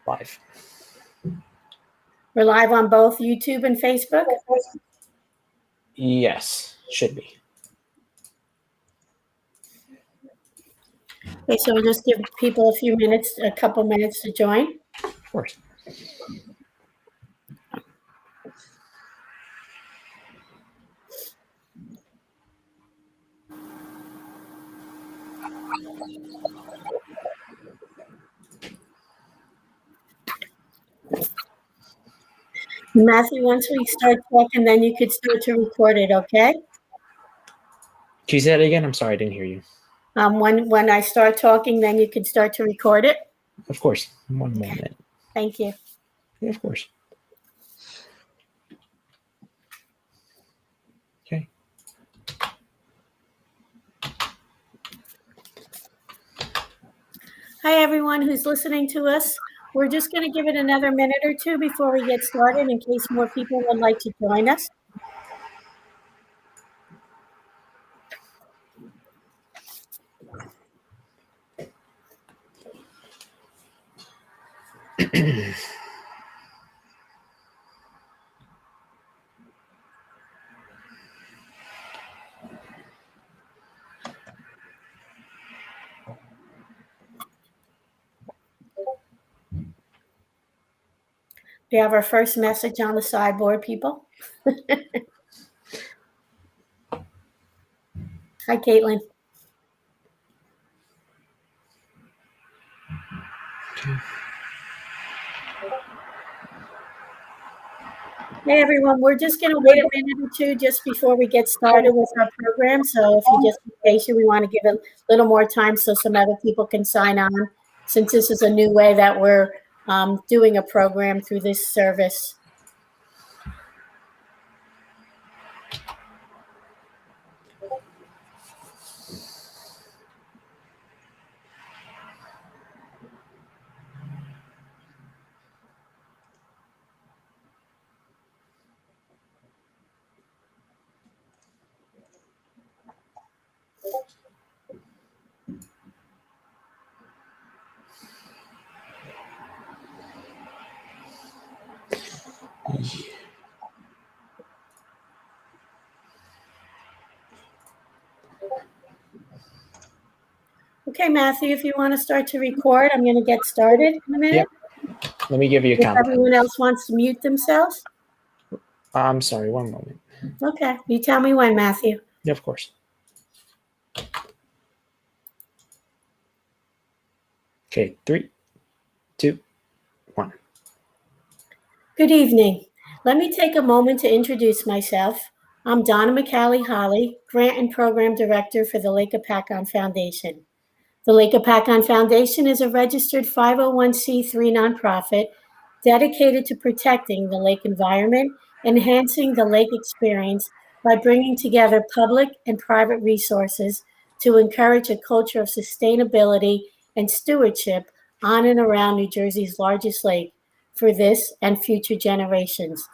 Live. We're live on both YouTube and Facebook? Yes, should be. Okay, so we'll just give people a couple minutes to join. Of course. Matthew, once we start talking, then you could start to record it, okay? Can you say that again? I'm sorry, I didn't hear you. When I start talking, then you could start to record it? Of course. One moment. Thank you. Yeah, of course. Okay. Hi, everyone who's listening to us. We're just going to give it another minute or two before we get started in case more people would like to join us. We have our first message on the sideboard, people. Hi, Caitlin. Hey, everyone. We're just going to wait a minute or two just before we get started with our program. So if you just be patient, we want to give it a little more time so some other people can sign on, since this is a new way that we're doing a program through this service. Okay, Matthew, if you want to start to record, I'm going to get started in a minute. Yep. Let me give you a count. If everyone else wants to mute themselves. I'm sorry, one moment. Okay, you tell me when, Matthew. Yeah, of course. Okay, 3, 2, 1. Good evening. Let me take a moment to introduce myself. I'm Donna Macalle-Holly, Grant and Program Director for the Lake Hopatcong Foundation. The Lake Hopatcong Foundation is a registered 501c3 nonprofit dedicated to protecting the lake environment, enhancing the lake experience by bringing together public and private resources to encourage a culture of sustainability and stewardship on and around New Jersey's largest lake for this and future generations.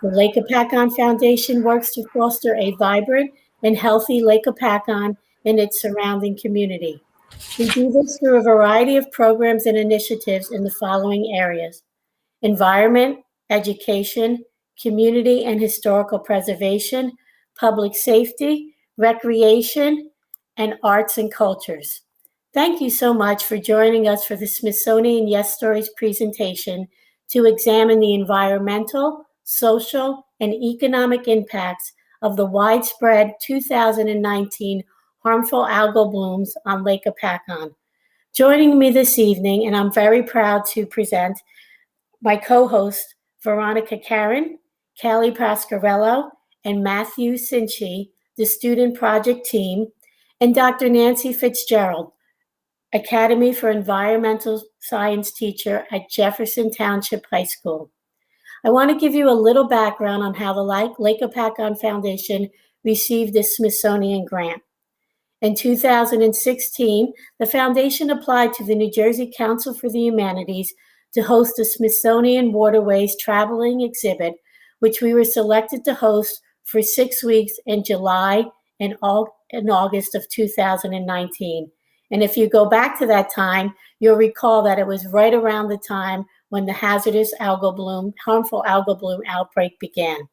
The Lake Hopatcong Foundation works to foster a vibrant and healthy Lake Hopatcong and its surrounding community. We do this through a variety of programs and initiatives in the following areas: environment, education, community and historical preservation, public safety, recreation, and arts and cultures. Thank you so much for joining us for the Smithsonian Stories presentation to examine the environmental, social, and economic impacts of the widespread 2019 harmful algal blooms on Lake Hopatcong. Joining me this evening, and I'm very proud to present my co-host, Veronica Carrion, Kailey Pasquariello, and Matthew Sinchi, the student project team, and Dr. Nancy FitzGerald, Academy for Environmental Science teacher at Jefferson Township High School. I want to give you a little background on how the Lake Hopatcong Foundation received this Smithsonian grant. In 2016, the foundation applied to the New Jersey Council for the Humanities to host a Smithsonian Waterways traveling exhibit, which we were selected to host for 6 weeks in July and August of 2019. And if you go back to that time, you'll recall that it was right around the time when the harmful algal bloom outbreak began.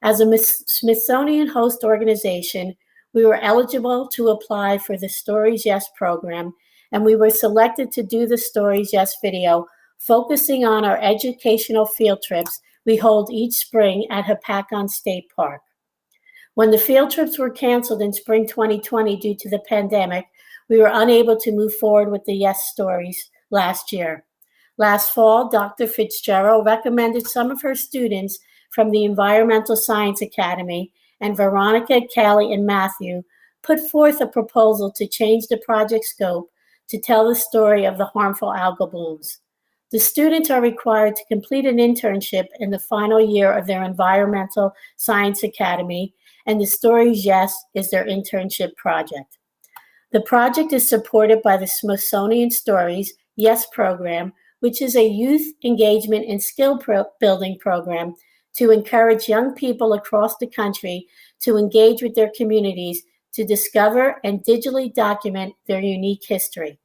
As a Smithsonian host organization, we were eligible to apply for the Stories Yes program, and we were selected to do the Stories Yes video, focusing on our educational field trips we hold each spring at Hopatcong State Park. When the field trips were canceled in spring 2020 due to the pandemic, we were unable to move forward with the Yes Stories last year. Last fall, Dr. FitzGerald recommended some of her students from the Environmental Science Academy, and Veronica, Kailey, and Matthew put forth a proposal to change the project scope to tell the story of the harmful algal blooms. The students are required to complete an internship in the final year of their Environmental Science Academy, and the Stories Yes is their internship project. The project is supported by the Smithsonian Stories Yes program, which is a youth engagement and skill building program to encourage young people across the country to engage with their communities to discover and digitally document their unique history.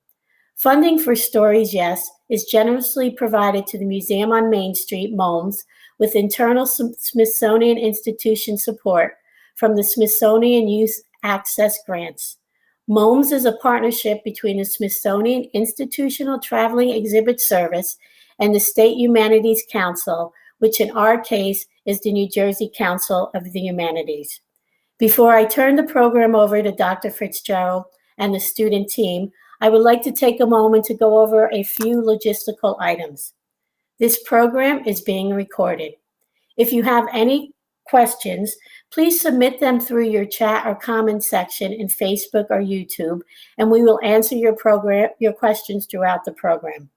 Funding for Stories Yes is generously provided to the Museum on Main Street, MOMS, with internal Smithsonian Institution support from the Smithsonian Youth Access Grants. MOMS is a partnership between the Smithsonian Institutional Traveling Exhibit Service and the State Humanities Council, which in our case is the New Jersey Council of the Humanities. Before I turn the program over to Dr. FitzGerald and the student team, I would like to take a moment to go over a few logistical items. This program is being recorded. If you have any questions, please submit them through your chat or comment section in Facebook or YouTube, and we will answer your questions throughout the program.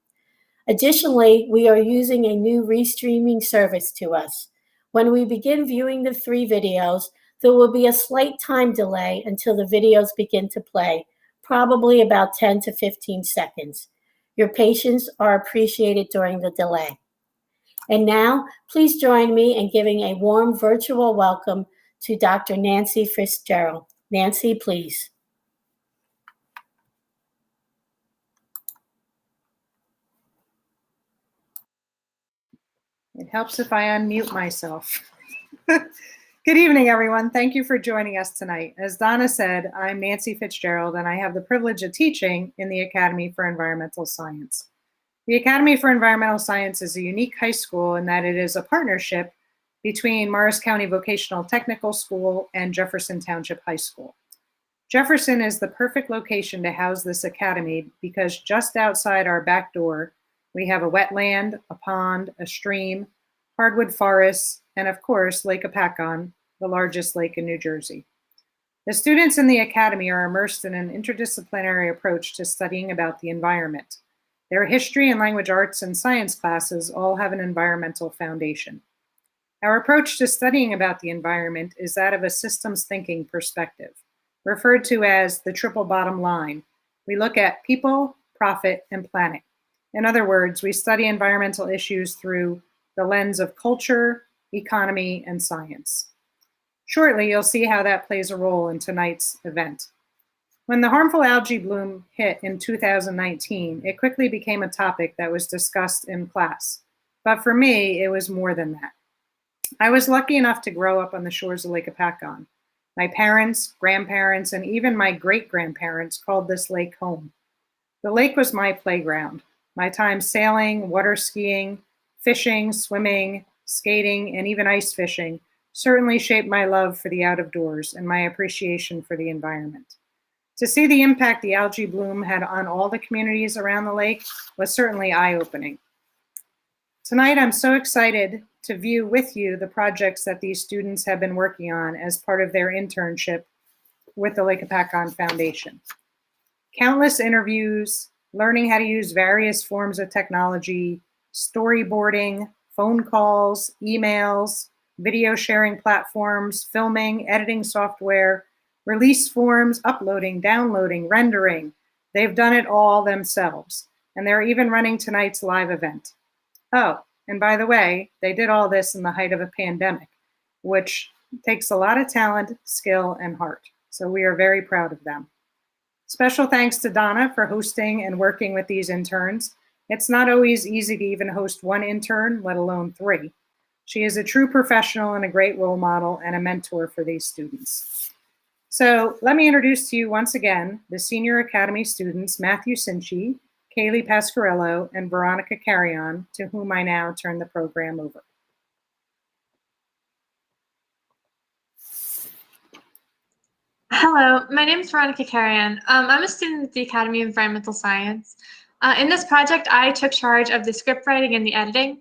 Additionally, we are using a new restreaming service to us. When we begin viewing the 3 videos, there will be a slight time delay until the videos begin to play, probably about 10 to 15 seconds. Your patience are appreciated during the delay. And now, please join me in giving a warm virtual welcome to Dr. Nancy FitzGerald. Nancy, please. It helps if I unmute myself. Good evening, everyone. Thank you for joining us tonight. As Donna said, I'm Nancy FitzGerald, and I have the privilege of teaching in the Academy for Environmental Science. The Academy for Environmental Science is a unique high school in that it is a partnership between Morris County Vocational Technical School and Jefferson Township High School. Jefferson is the perfect location to house this academy because just outside our back door, we have a wetland, a pond, a stream, hardwood forests, and of course, Lake Hopatcong, the largest lake in New Jersey. The students in the academy are immersed in an interdisciplinary approach to studying about the environment. Their history and language arts and science classes all have an environmental foundation. Our approach to studying about the environment is that of a systems thinking perspective, referred to as the triple bottom line. We look at people, profit, and planet. In other words, we study environmental issues through the lens of culture, economy, and science. Shortly, you'll see how that plays a role in tonight's event. When the harmful algae bloom hit in 2019, it quickly became a topic that was discussed in class. But for me, it was more than that. I was lucky enough to grow up on the shores of Lake Hopatcong. My parents, grandparents, and even my great-grandparents called this lake home. The lake was my playground. My time sailing, water skiing, fishing, swimming, skating, and even ice fishing certainly shaped my love for the out-of-doors and my appreciation for the environment. To see the impact the algae bloom had on all the communities around the lake was certainly eye-opening. Tonight, I'm so excited to view with you the projects that these students have been working on as part of their internship with the Lake Hopatcong Foundation. Countless interviews, learning how to use various forms of technology, storyboarding, phone calls, emails, video sharing platforms, filming, editing software, release forms, uploading, downloading, rendering. They've done it all themselves, and they're even running tonight's live event. Oh, and by the way, they did all this in the height of a pandemic, which takes a lot of talent, skill, and heart. So we are very proud of them. Special thanks to Donna for hosting and working with these interns, It's not always easy to even host one intern, let alone 3. She is a true professional and a great role model and a mentor for these students. So let me introduce to you once again the Senior Academy students, Matthew Sinchi, Kailey Pasquariello, and Veronica Carrion, to whom I now turn the program over. Hello, my name is Veronica Carrion. I'm a student at the Academy of Environmental Science. In this project, I took charge of the script writing and the editing.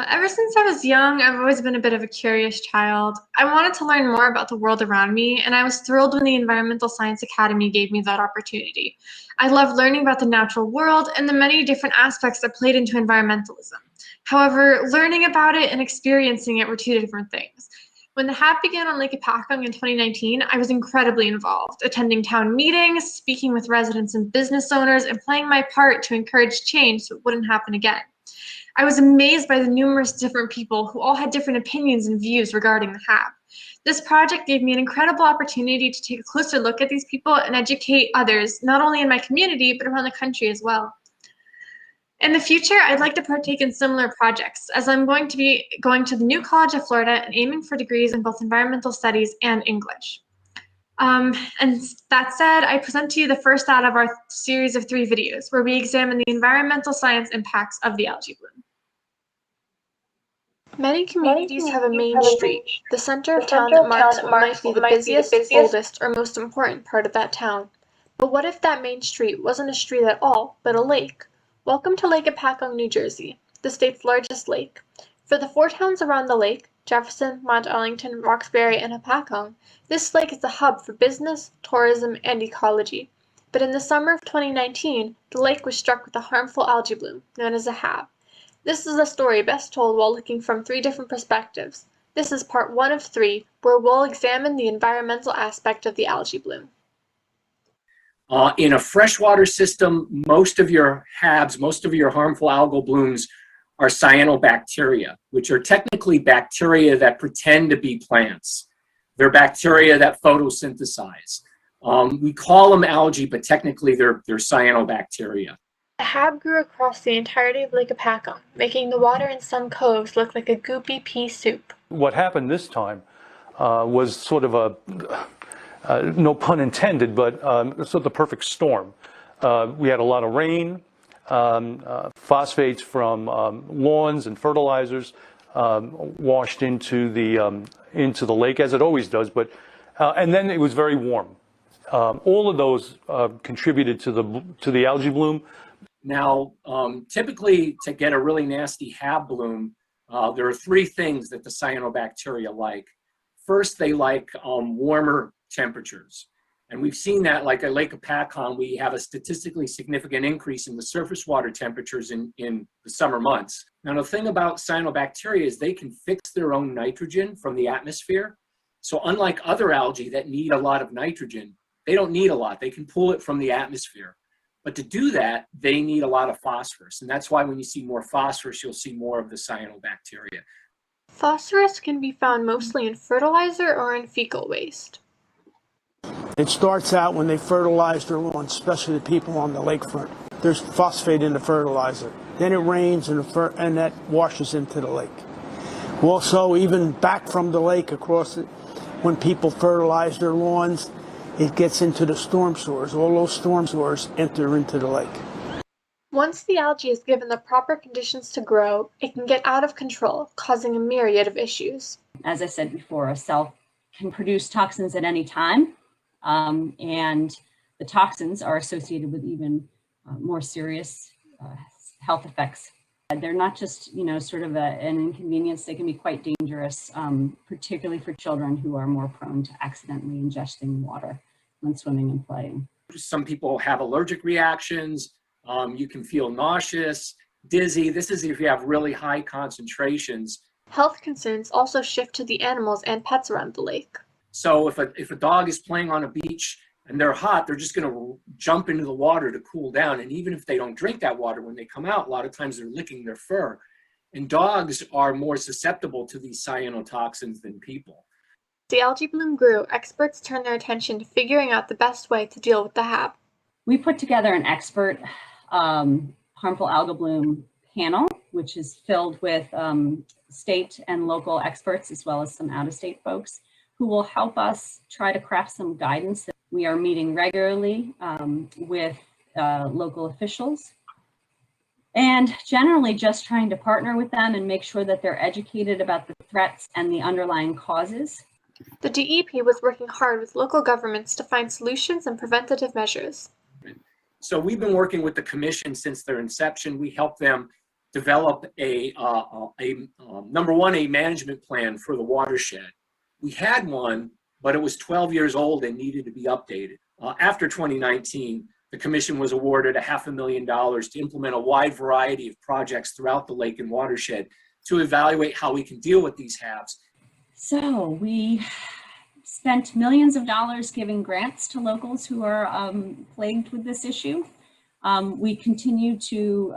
Ever since I was young, I've always been a bit of a curious child. I wanted to learn more about the world around me, and I was thrilled when the Environmental Science Academy gave me that opportunity. I love learning about the natural world and the many different aspects that played into environmentalism. However, learning about it and experiencing it were two different things. When the HAB began on Lake Hopatcong in 2019, I was incredibly involved, attending town meetings, speaking with residents and business owners, and playing my part to encourage change so it wouldn't happen again. I was amazed by the numerous different people who all had different opinions and views regarding the HAB. This project gave me an incredible opportunity to take a closer look at these people and educate others, not only in my community, but around the country as well. In the future, I'd like to partake in similar projects, as I'm going to be going to the New College of Florida and aiming for degrees in both environmental studies and English. And that said, I present to you the first out of our series of 3 videos, where we examine the environmental science impacts of the algae bloom. Many communities have a main street, the center of town that marks what might be the busiest, oldest, or most important part of that town. But what if that main street wasn't a street at all, but a lake? Welcome to Lake Hopatcong, New Jersey, the state's largest lake. For the 4 towns around the lake, Jefferson, Mount Arlington, Roxbury, and Hopatcong, this lake is the hub for business, tourism, and ecology. But in the summer of 2019, the lake was struck with a harmful algae bloom, known as a HAB. This is a story best told while looking from 3 different perspectives. This is part 1 of 3, where we'll examine the environmental aspect of the algae bloom. In a freshwater system, most of your HABs, most of your harmful algal blooms are cyanobacteria, which are technically bacteria that pretend to be plants. They're bacteria that photosynthesize. We call them algae, but technically they're cyanobacteria. The HAB grew across the entirety of Lake Hopatcong, making the water in some coves look like a goopy pea soup. What happened this time was sort of a no pun intended, but sort of the perfect storm. We had a lot of rain, phosphates from lawns and fertilizers washed into the lake, as it always does. But and then it was very warm. All of those contributed to the algae bloom. Now, typically, to get a really nasty HAB bloom, there are 3 things that the cyanobacteria like. First, they like warmer temperatures. And we've seen that, like at Lake Hopatcong, we have a statistically significant increase in the surface water temperatures in the summer months. Now, the thing about cyanobacteria is they can fix their own nitrogen from the atmosphere. So unlike other algae that need a lot of nitrogen, they don't need a lot. They can pull it from the atmosphere. But to do that, they need a lot of phosphorus. And that's why when you see more phosphorus, you'll see more of the cyanobacteria. Phosphorus can be found mostly in fertilizer or in fecal waste. It starts out when they fertilize their lawns, especially the people on the lakefront. There's phosphate in the fertilizer. Then it rains and that washes into the lake. Also, even back from the lake across it, when people fertilize their lawns, it gets into the storm sewers. All those storm sewers enter into the lake. Once the algae is given the proper conditions to grow, it can get out of control, causing a myriad of issues. As I said before, a cell can produce toxins at any time, and the toxins are associated with even more serious health effects. They're not just, sort of an inconvenience. They can be quite dangerous, particularly for children who are more prone to accidentally ingesting water when swimming and playing. Some people have allergic reactions. You can feel nauseous, dizzy. This is if you have really high concentrations. Health concerns also shift to the animals and pets around the lake. So if a dog is playing on a beach and they're hot, they're just going to jump into the water to cool down. And even if they don't drink that water, when they come out, a lot of times they're licking their fur. And dogs are more susceptible to these cyanotoxins than people. As the algae bloom grew, experts turned their attention to figuring out the best way to deal with the HAB. We put together an expert Harmful Algal Bloom panel, which is filled with state and local experts, as well as some out-of-state folks, who will help us try to craft some guidance. We are meeting regularly with local officials, and generally just trying to partner with them and make sure that they're educated about the threats and the underlying causes. The DEP was working hard with local governments to find solutions and preventative measures. So we've been working with the commission since their inception. We helped them develop number one, a management plan for the watershed. We had one, but it was 12 years old and needed to be updated. After 2019, the commission was awarded $500,000 to implement a wide variety of projects throughout the lake and watershed to evaluate how we can deal with these HABs. So we spent millions of dollars giving grants to locals who are plagued with this issue. We continue to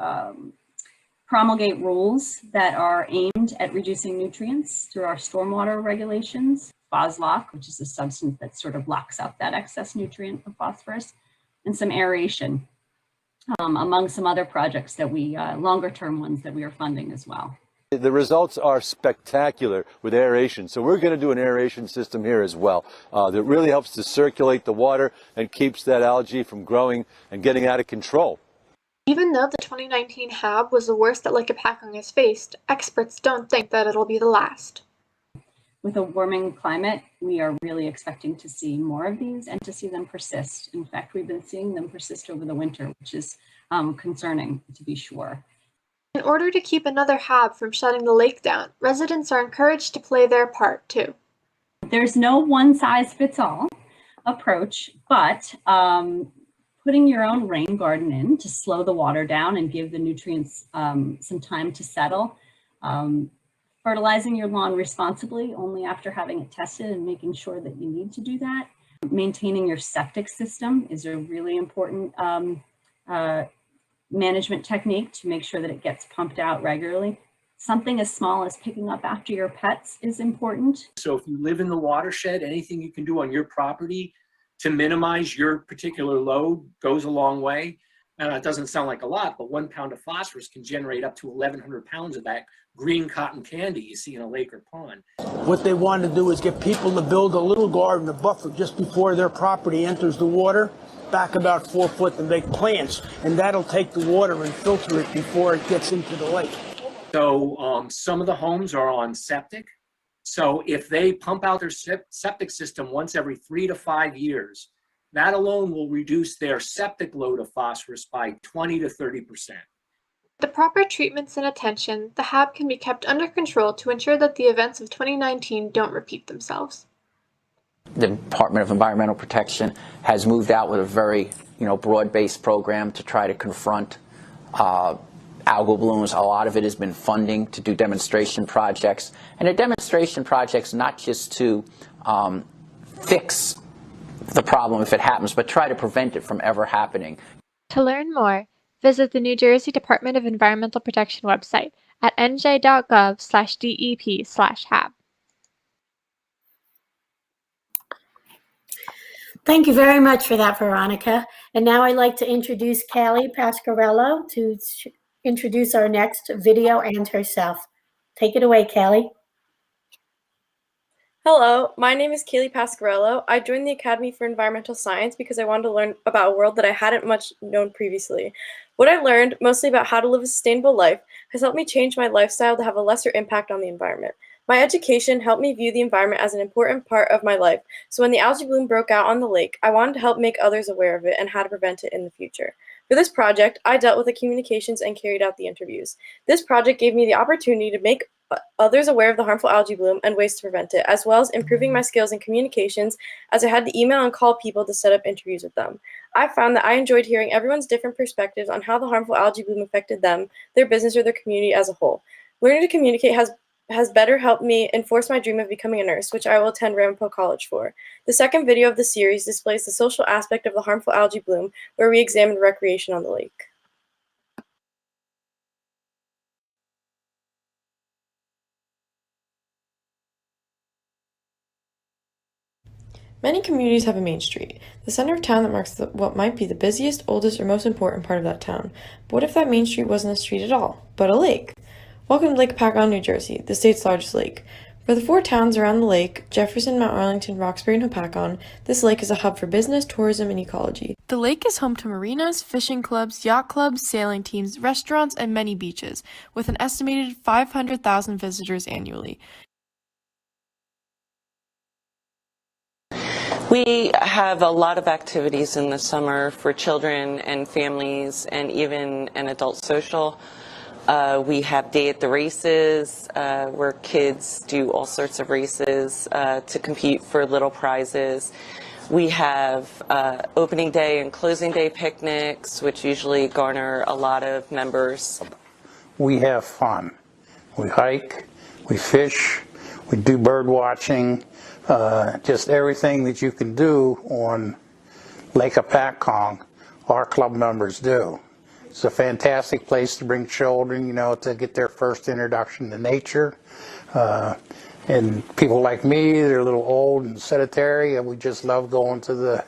promulgate rules that are aimed at reducing nutrients through our stormwater regulations, Phoslock, which is a substance that sort of locks up that excess nutrient of phosphorus, and some aeration, among some other projects that we, longer term ones that we are funding as well. The results are spectacular with aeration. So we're going to do an aeration system here as well that really helps to circulate the water and keeps that algae from growing and getting out of control. Even though the 2019 HAB was the worst that Lake Hopatcong has faced, experts don't think that it'll be the last. With a warming climate, we are really expecting to see more of these and to see them persist. In fact, we've been seeing them persist over the winter, which is concerning, to be sure. In order to keep another HAB from shutting the lake down, residents are encouraged to play their part too. There's no one-size-fits-all approach, but putting your own rain garden in to slow the water down and give the nutrients some time to settle, fertilizing your lawn responsibly only after having it tested and making sure that you need to do that. Maintaining your septic system is a really important management technique to make sure that it gets pumped out regularly. Something as small as picking up after your pets is important. So if you live in the watershed, anything you can do on your property to minimize your particular load goes a long way. And it doesn't sound like a lot, but 1 pound of phosphorus can generate up to 1,100 pounds of that green cotton candy you see in a lake or pond. What they want to do is get people to build a little garden, a buffer just before their property enters the water, back about 4 foot, and make plants, and that'll take the water and filter it before it gets into the lake. So some of the homes are on septic. So if they pump out their septic system once every 3 to 5 years, that alone will reduce their septic load of phosphorus by 20 to 30%. With the proper treatments and attention, the HAB can be kept under control to ensure that the events of 2019 don't repeat themselves. The Department of Environmental Protection has moved out with a very, broad-based program to try to confront algal blooms. A lot of it has been funding to do demonstration projects, and a demonstration projects not just to fix the problem if it happens, but try to prevent it from ever happening. To learn more, visit the New Jersey Department of Environmental Protection website at nj.gov/DEP/HAB. Thank you very much for that, Veronica. And now I'd like to introduce Kailey Pasquariello to introduce our next video and herself. Take it away, Kailey. Hello, my name is Kailey Pasquariello. I joined the Academy for Environmental Science because I wanted to learn about a world that I hadn't much known previously. What I learned, mostly about how to live a sustainable life, has helped me change my lifestyle to have a lesser impact on the environment. My education helped me view the environment as an important part of my life, so when the algae bloom broke out on the lake, I wanted to help make others aware of it and how to prevent it in the future. For this project, I dealt with the communications and carried out the interviews. This project gave me the opportunity to make others aware of the harmful algae bloom and ways to prevent it, as well as improving my skills in communications, as I had to email and call people to set up interviews with them. I found that I enjoyed hearing everyone's different perspectives on how the harmful algae bloom affected them, their business, or their community as a whole. Learning to communicate has better helped me enforce my dream of becoming a nurse, which I will attend Ramapo College for. The second video of the series displays the social aspect of the harmful algae bloom, where we examined recreation on the lake. Many communities have a main street, the center of town that marks what might be the busiest, oldest, or most important part of that town. But what if that main street wasn't a street at all, but a lake? Welcome to Lake Hopatcong, New Jersey, the state's largest lake. For the 4 towns around the lake, Jefferson, Mount Arlington, Roxbury, and Hopatcong, this lake is a hub for business, tourism, and ecology. The lake is home to marinas, fishing clubs, yacht clubs, sailing teams, restaurants, and many beaches, with an estimated 500,000 visitors annually. We have a lot of activities in the summer for children and families and even an adult social. We have Day at the Races, where kids do all sorts of races to compete for little prizes. We have opening day and closing day picnics, which usually garner a lot of members. We have fun. We hike, we fish, we do bird watching, just everything that you can do on Lake Hopatcong, our club members do. It's a fantastic place to bring children, to get their first introduction to nature. And people like me, they're a little old and sedentary, and we just love going to the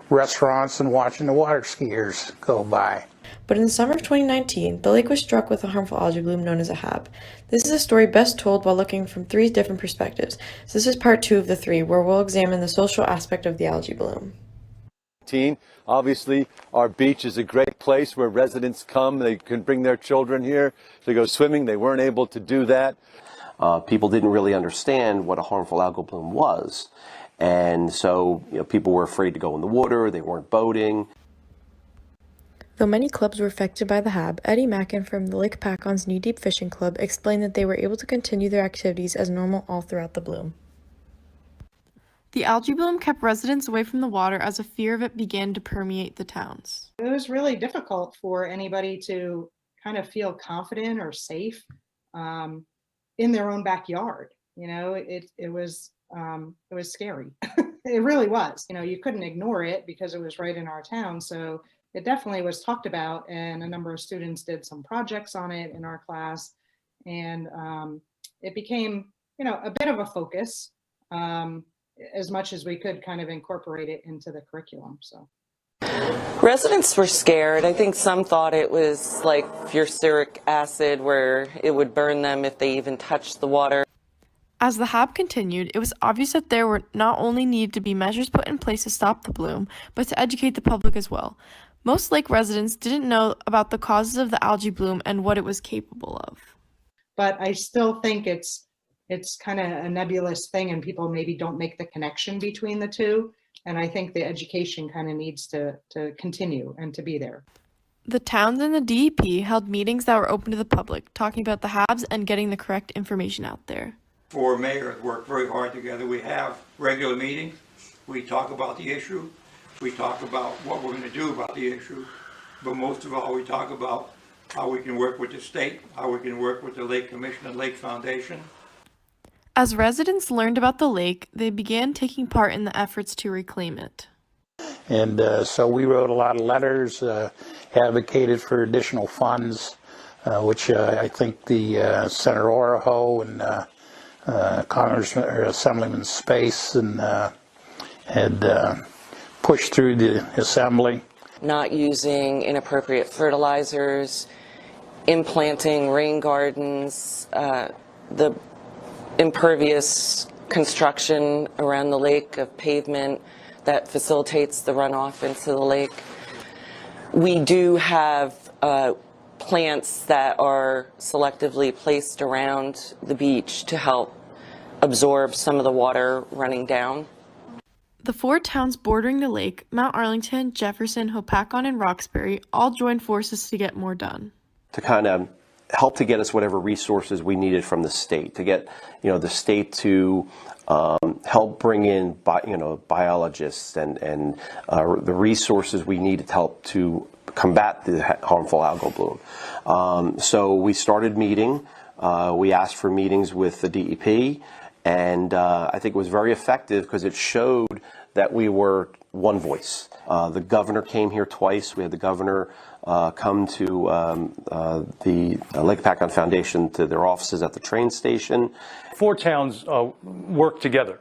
restaurants and watching the water skiers go by. But in the summer of 2019, the lake was struck with a harmful algae bloom known as a HAB. This is a story best told while looking from 3 different perspectives. So this is part 2 of the 3, where we'll examine the social aspect of the algae bloom. Obviously, our beach is a great place where residents come. They can bring their children here to go swimming. They weren't able to do that. People didn't really understand what a harmful algal bloom was. And so people were afraid to go in the water. They weren't boating. Though many clubs were affected by the HAB, Eddie Mackin from the Lake Hopatcong's Knee Deep Fishing Club explained that they were able to continue their activities as normal all throughout the bloom. The algae bloom kept residents away from the water as a fear of it began to permeate the towns. It was really difficult for anybody to kind of feel confident or safe in their own backyard. It was scary. It really was. You couldn't ignore it because it was right in our town. So it definitely was talked about, and a number of students did some projects on it in our class, and it became, a bit of a focus. As much as we could kind of incorporate it into the curriculum. So Residents were scared. I think some thought it was like furoric acid where it would burn them if they even touched the water. As the HAB continued, it was obvious that there were not only needed to be measures put in place to stop the bloom, but to educate the public as well. Most lake residents didn't know about the causes of the algae bloom and what it was capable of. But I still think it's kind of a nebulous thing, and people maybe don't make the connection between the two. And I think the education kind of needs to continue and to be there. The towns and the DEP held meetings that were open to the public, talking about the HABs and getting the correct information out there. 4 mayors work very hard together. We have regular meetings. We talk about the issue. We talk about what we're going to do about the issue. But most of all, we talk about how we can work with the state, how we can work with the Lake Commission and Lake Foundation. As residents learned about the lake, they began taking part in the efforts to reclaim it. And so we wrote a lot of letters, advocated for additional funds, which I think the Senator Oraho and Congressman or Assemblyman Space and had pushed through the Assembly. Not using inappropriate fertilizers, implanting rain gardens, the impervious construction around the lake of pavement that facilitates the runoff into the lake. We do have plants that are selectively placed around the beach to help absorb some of the water running down. The 4 towns bordering the lake, Mount Arlington, Jefferson, Hopatcong, and Roxbury, all joined forces to get more done. To kind of help to get us whatever resources we needed from the state, to get the state to help bring in biologists and the resources we needed to help to combat the harmful algal bloom. So we started meeting. We asked for meetings with the DEP, and I think it was very effective because it showed that we were one voice. The governor came here twice. We had the governor come to the Lake Hopatcong Foundation to their offices at the train station. 4 towns work together.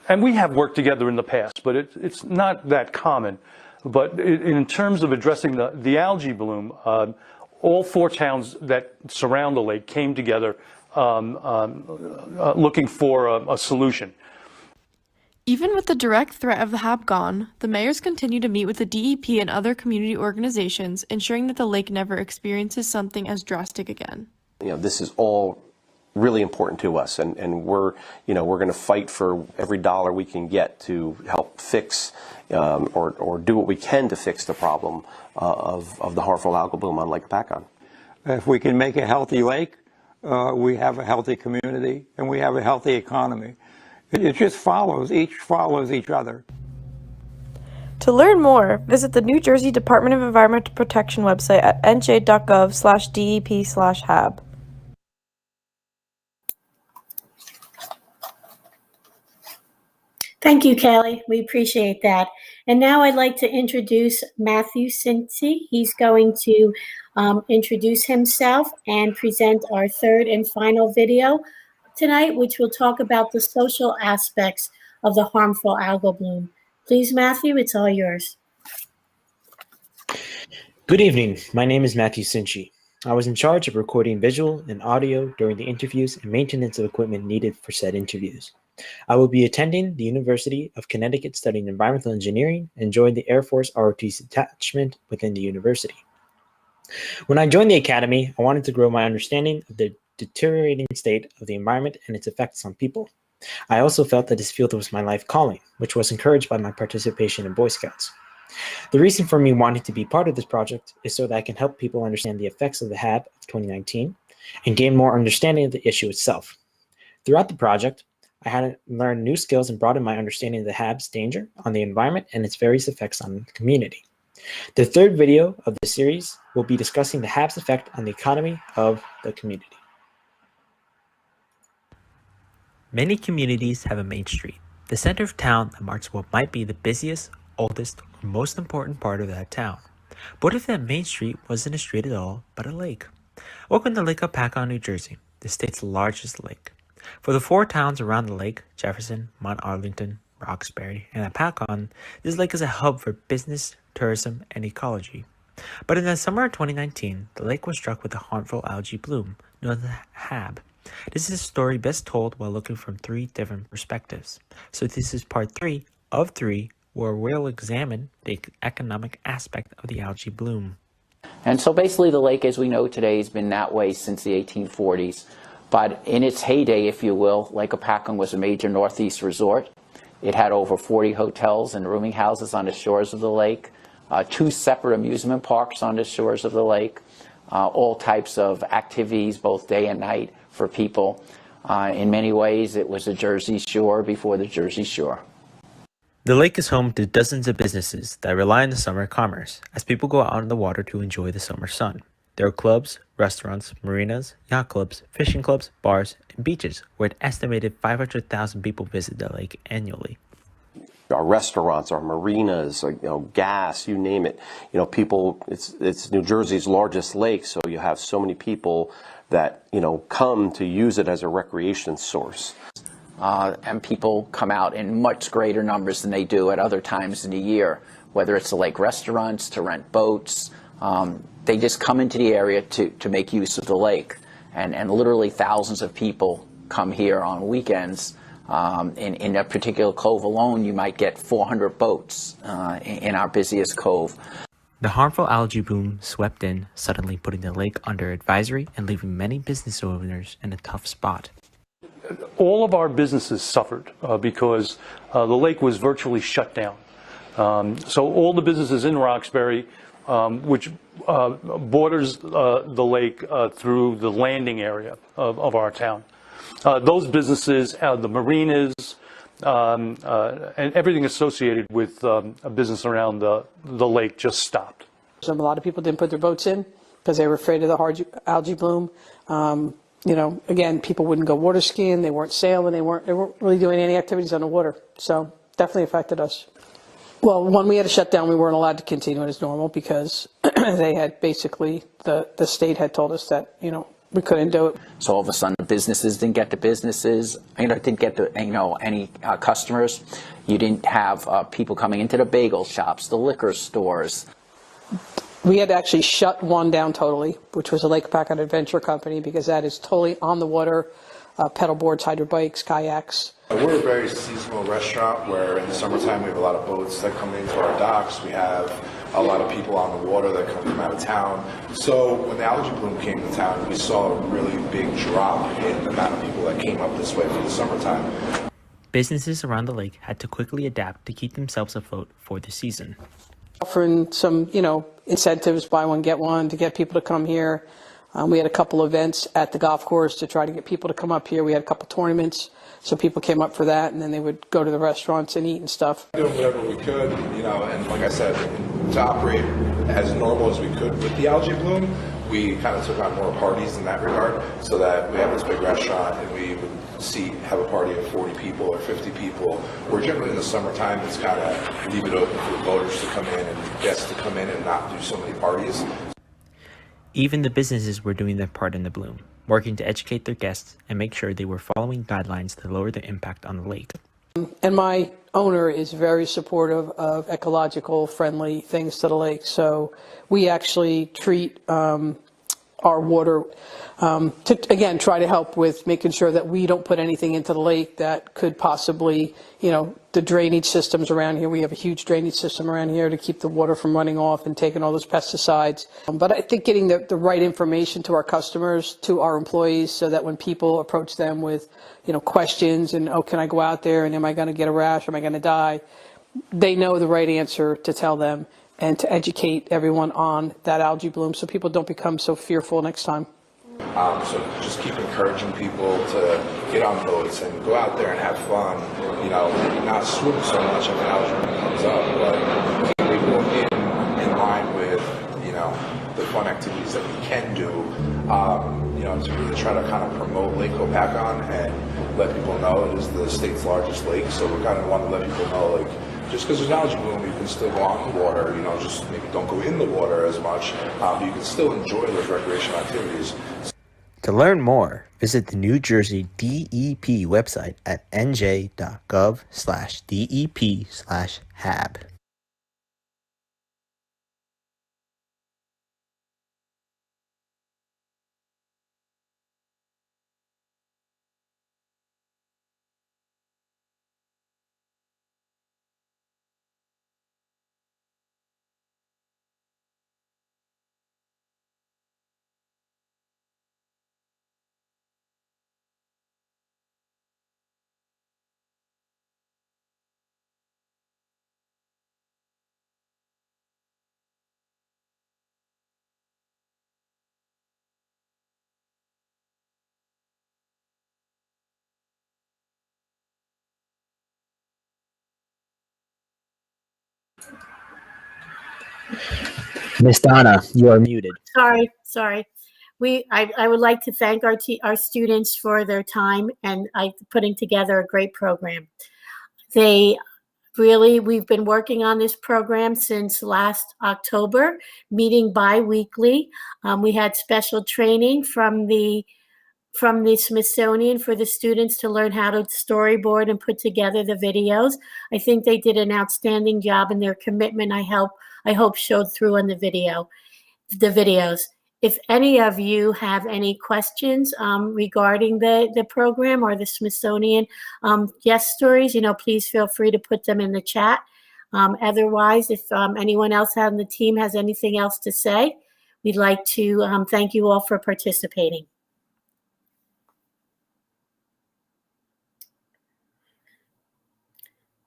and we have worked together in the past, but it's not that common. But in terms of addressing the algae bloom, all 4 towns that surround the lake came together looking for a solution. Even with the direct threat of the HAB gone, the mayors continue to meet with the DEP and other community organizations, ensuring that the lake never experiences something as drastic again. This is all really important to us, and we're going to fight for every dollar we can get to help fix or do what we can to fix the problem of the harmful algal bloom on Lake Hopatcong. If we can make a healthy lake, we have a healthy community and we have a healthy economy. It just follows each other. To learn more, visit the New Jersey Department of Environmental Protection website at nj.gov/DEP/HAB. Thank you, Kailey. We appreciate that. And now I'd like to introduce Matthew Sinchi. He's going to introduce himself and present our 3rd and final video tonight, which will talk about the social aspects of the harmful algal bloom. Please, Matthew, it's all yours. Good evening. My name is Matthew Sinchi. I was in charge of recording visual and audio during the interviews and maintenance of equipment needed for said interviews. I will be attending the University of Connecticut studying environmental engineering and joined the Air Force ROTC detachment within the university. When I joined the academy, I wanted to grow my understanding of the deteriorating state of the environment and its effects on people. I also felt that this field was my life calling, which was encouraged by my participation in Boy Scouts. The reason for me wanting to be part of this project is so that I can help people understand the effects of the HAB of 2019 and gain more understanding of the issue itself. Throughout the project, I had to learn new skills and broaden my understanding of the HAB's danger on the environment and its various effects on the community. The 3rd video of the series will be discussing the HAB's effect on the economy of the community. Many communities have a main street, the center of town that marks what might be the busiest, oldest, or most important part of that town. But what if that main street wasn't a street at all, but a lake? Welcome to Lake Hopatcong, New Jersey, the state's largest lake. For the 4 towns around the lake, Jefferson, Mount Arlington, Roxbury, and Hopatcong, this lake is a hub for business, tourism, and ecology. But in the summer of 2019, the lake was struck with a harmful algae bloom, known as the HAB. This is a story best told while looking from 3 different perspectives. So this is part 3 of 3, where we'll examine the economic aspect of the algae bloom. And so basically the lake as we know today has been that way since the 1840s. But in its heyday, if you will, Lake Hopatcong was a major Northeast resort. It had over 40 hotels and rooming houses on the shores of the lake, 2 separate amusement parks on the shores of the lake, all types of activities, both day and night, for people. In many ways, it was the Jersey Shore before the Jersey Shore. The lake is home to dozens of businesses that rely on the summer commerce as people go out on the water to enjoy the summer sun. There are clubs, restaurants, marinas, yacht clubs, fishing clubs, bars, and beaches where an estimated 500,000 people visit the lake annually. Our restaurants, our marinas, gas, you name it. People. It's New Jersey's largest lake, so you have so many people that come to use it as a recreation source. And people come out in much greater numbers than they do at other times in the year, whether it's the lake restaurants, to rent boats. They just come into the area to make use of the lake. And literally thousands of people come here on weekends. In a particular cove alone, you might get 400 boats in our busiest cove. The harmful algae bloom swept in, suddenly putting the lake under advisory and leaving many business owners in a tough spot. All of our businesses suffered because the lake was virtually shut down. So all the businesses in Roxbury, which borders the lake through the landing area of our town, those businesses, the marinas, and everything associated with a business around the lake just stopped. A lot of people didn't put their boats in because they were afraid of the algae bloom. Again, people wouldn't go water skiing, they weren't sailing, they weren't really doing any activities on the water. So definitely affected us. Well, when we had a shutdown, we weren't allowed to continue it as normal because they had basically, the state had told us that, we couldn't do it. So all of a sudden, businesses didn't get the businesses, didn't get the, any customers. You didn't have people coming into the bagel shops, the liquor stores. We had to actually shut one down totally, which was a Lake Hopatcong Adventure Company, because that is totally on the water, pedal boards, hydro bikes, kayaks. We're a very seasonal restaurant where in the summertime we have a lot of boats that come into our docks. We have a lot of people on the water that come from out of town. So when the algae bloom came to town, we saw a really big drop in the amount of people that came up this way for the summertime. Businesses around the lake had to quickly adapt to keep themselves afloat for the season. Offering some, incentives, buy one, get one, to get people to come here. We had a couple events at the golf course to try to get people to come up here. We had a couple tournaments, so people came up for that, and then they would go to the restaurants and eat and stuff. Doing whatever we could, and like I said, to operate as normal as we could with the algae bloom, we kind of took on more parties in that regard, so that we have this big restaurant and we would have a party of 40 people or 50 people. Where generally in the summertime, it's kind of leave it open for the boaters to come in and guests to come in and not do so many parties. Even the businesses were doing their part in the bloom, working to educate their guests and make sure they were following guidelines to lower the impact on the lake. And my owner is very supportive of ecological friendly things to the lake. So we actually treat our water to, again, try to help with making sure that we don't put anything into the lake that could possibly, the drainage systems around here. We have a huge drainage system around here to keep the water from running off and taking all those pesticides. But I think getting the right information to our customers, to our employees, so that when people approach them with, questions and, can I go out there and am I going to get a rash? Am I going to die? They know the right answer to tell them, and to educate everyone on that algae bloom so people don't become so fearful next time. So just keep encouraging people to get on boats and go out there and have fun. Maybe not swim so much if an algae bloom comes up, but keep people in line with, the fun activities that we can do, to really try to kind of promote Lake Hopatcong and let people know it is the state's largest lake. So we kind of want to let people know, just because there's algae bloom, you can still go on the water, just maybe don't go in the water as much, but you can still enjoy those recreational activities. To learn more, visit the New Jersey DEP website at nj.gov/DEP/HAB. Miss Donna, you are muted. Sorry. I would like to thank our students for their time and putting together a great program. We've been working on this program since last October, meeting bi-weekly. We had special training from the Smithsonian for the students to learn how to storyboard and put together the videos. I think they did an outstanding job, and their commitment, I hope showed through in the videos. If any of you have any questions regarding the program or the Smithsonian guest stories, please feel free to put them in the chat. Otherwise, if anyone else on the team has anything else to say, we'd like to thank you all for participating.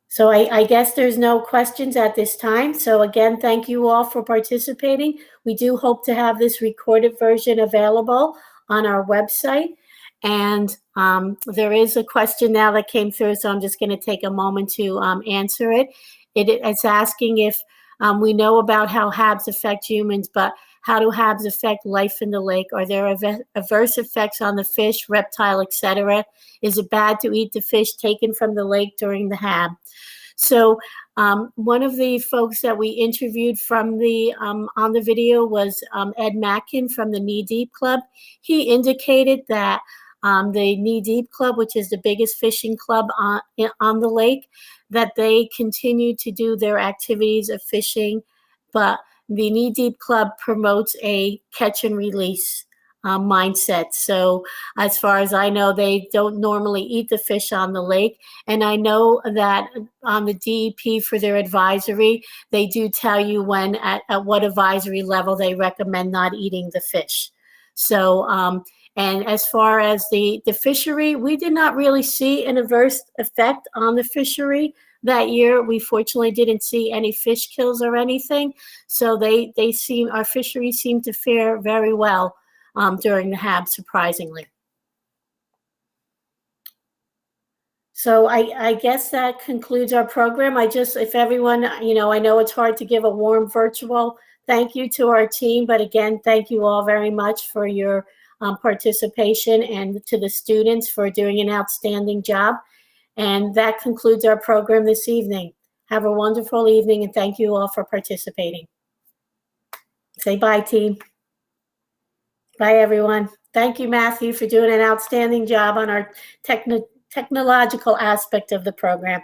So I guess there's no questions at this time. So again, thank you all for participating. We do hope to have this recorded version available on our website. And there is a question now that came through, so I'm just going to take a moment to answer it. It's asking if we know about how HABs affect humans, but how do HABs affect life in the lake? Are there adverse effects on the fish, reptile, etc.? Is it bad to eat the fish taken from the lake during the HAB? So one of the folks that we interviewed from the on the video was Ed Mackin from the Knee Deep Club. He indicated that the Knee Deep Club, which is the biggest fishing club on the lake, that they continue to do their activities of fishing, but the Knee Deep Club promotes a catch and release mindset. So as far as I know, they don't normally eat the fish on the lake. And I know that on the DEP for their advisory, they do tell you when at what advisory level they recommend not eating the fish. So, and as far as the fishery, we did not really see an adverse effect on the fishery that year. We fortunately didn't see any fish kills or anything. So our fishery seemed to fare very well during the HAB, surprisingly. So I guess that concludes our program. If everyone, I know it's hard to give a warm virtual thank you to our team, but again, thank you all very much for your participation, and to the students for doing an outstanding job. And that concludes our program this evening. Have a wonderful evening, and thank you all for participating. Say bye, team. Bye, everyone. Thank you, Matthew, for doing an outstanding job on our technological aspect of the program.